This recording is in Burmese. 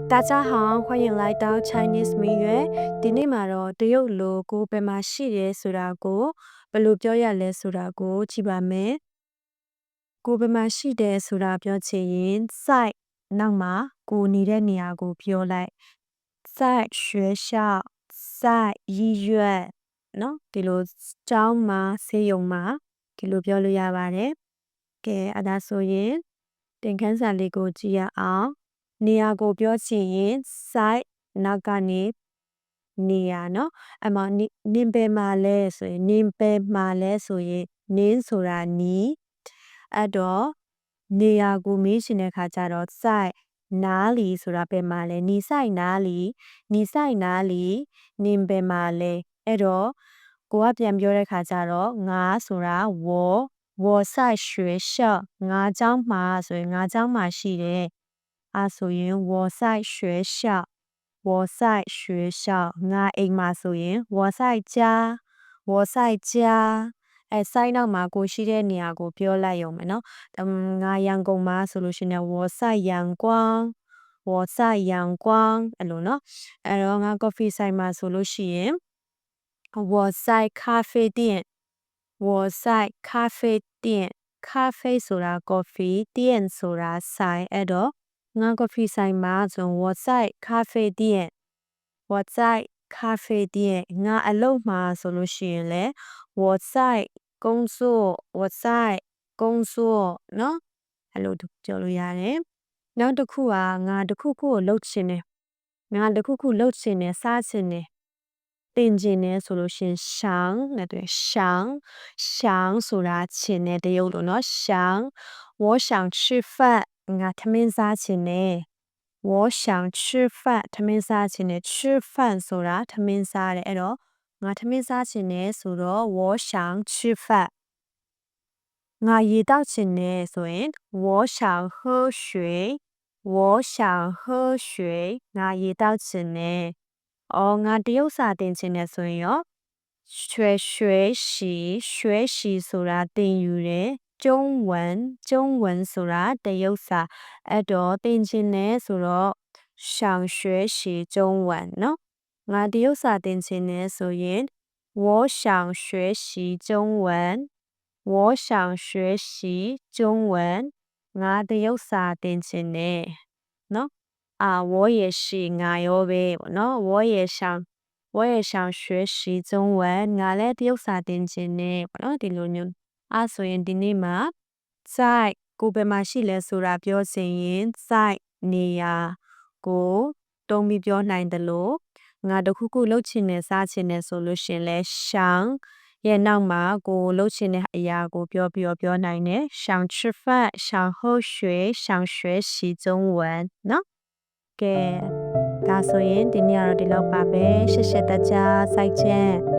大家好，欢迎来到 Chinese 蜜月。ဒီနေ့မှာတော့တရုတ်လိုကိုဘယ်မှာရှိရဲဆိုတာကိုဘယ်လိုပြောရလဲဆိုတာကိုကြည့်ပါမယ်။ကိုဘယ်မှာရှိတယ်ဆိုတာပြောချင်ရင်在နောက်မှာကိုနေတဲ့နေရာကိုပြောလိုက်။在学校在医院နော်ဒီလိုကျောင်းမှာဆေးရုံမှာဒီလိုပြောလို့ရပါတယ်။ကဲအဲ့ဒါဆိုရင်သင်ခန်းစာလေးကိုကြည့်ရအောင်။နေရာကိုပြောချင်ရင် site နောက်ကနေနေရာနော်အမနင်ပဲမှာလဲဆိုရင်နင်ပဲမှာလဲဆိုရင်နင်းဆိုတာနီးအဲ့တော့နေရာကိုမေးချင်တဲ့ခါကျတော့ site နားလီဆိုတာပဲမှာလဲနီဆိုင်နားလီနီဆိုင်နားလီနင်ပဲမှာလဲအဲ့တော့ကိုကပြန်ပြောတဲ့ခါကျတော့ငါဆိုတာ我在学校ငါကျောင်းမှာဆိုရင်ငါကျောင်းမှာရှိတယ်啊，所以我在学校，我在学校，我အိမ်မှာဆိုရင်我在家，我在家，ဆိုင်နောက်မှာကိုရှိတဲ့နေရာကိုပြောလိုက်ရုံပဲနော်ငါရန်ကုန်မှာဆိုလို့ရှိရင်我在阳光，我在阳光အဲ့လိုနော်အဲ့တော့ငါ coffee ဆိုင်မှာဆိုလို့ရှိရင်我在咖啡店，我在咖啡店，咖啡ဆိုတာ coffee 店ဆိုတာဆိုင်အဲ့တော့ငါ coffee ဆိုင်မှာဆို我在咖啡店我在咖啡店ငါအလုပ်မှာဆိုလို့ရှိရင်လေ我在工作我在工作နော်အဲ့လိုပြောလို့ရတယ်နောက်တစ်ခုကငါတစ်ခုခုကိုလုပ်ချင်တယ်ငါတစ်ခုခုလုပ်ချင်တယ်စားချင်တယ်တင်ချင်တယ်ဆိုလို့ရှိရင်想နဲ့တွေ့想ဆိုတာချင်တယ်တရုတ်လိုနော်想我想吃饭ငါထမင်းစားချင်တယ်我想吃饭ထမင်းစားချင်တယ်吃饭ဆိုတာထမင်းစားတယ်အဲ့တော့ငါထမင်းစားချင်တယ်ဆိုတော့我想吃饭ငါရေတောက်ချင်တယ်ဆိုရင်我想喝水我想喝水ငါရေတောက်ချင်တယ်အော်ငါတရုတ်စာသင်ချင်တယ်ဆိုရင်ရော学习ဆိုတာသင်ယူတယ်中文ဆိုတာတရုတ်စာအဲ့တော့သင်ချင်တယ်ဆိုတော့想学习中文နော်ငါတရုတ်စာသင်ချင်တယ်ဆိုရင်我想学习中文我想学习中文ငါတရုတ်စာသင်ချင်တယ်နော်我也是ငါရောပဲပေါ့နော်我也想学习中文ငါလည်းတရုတ်စာသင်ချင်တယ်ပေါ့နော်ဒီလိုမျိုးဆိုရင်ဒီနေ့မှာ在ကိုဘယ်မှာရှိလဲဆိုတာပြောချင်ရင်在နေရာကိုတုံးပြီးပြောနိုင်တယ်လို့ငါတခုခုလုပ်ချင်တယ်စားချင်တယ်ဆိုလို့ရှင်လဲ想ရဲ့နောက်မှာကိုလှုပ်ချင်တဲ့အရာကိုပြောနိုင်တယ်想吃饭想喝水想学习中文နော်ကဲဒါဆိုရင်ဒီနေ့ကတော့ဒီလောက်ပါပဲ谢谢大家再见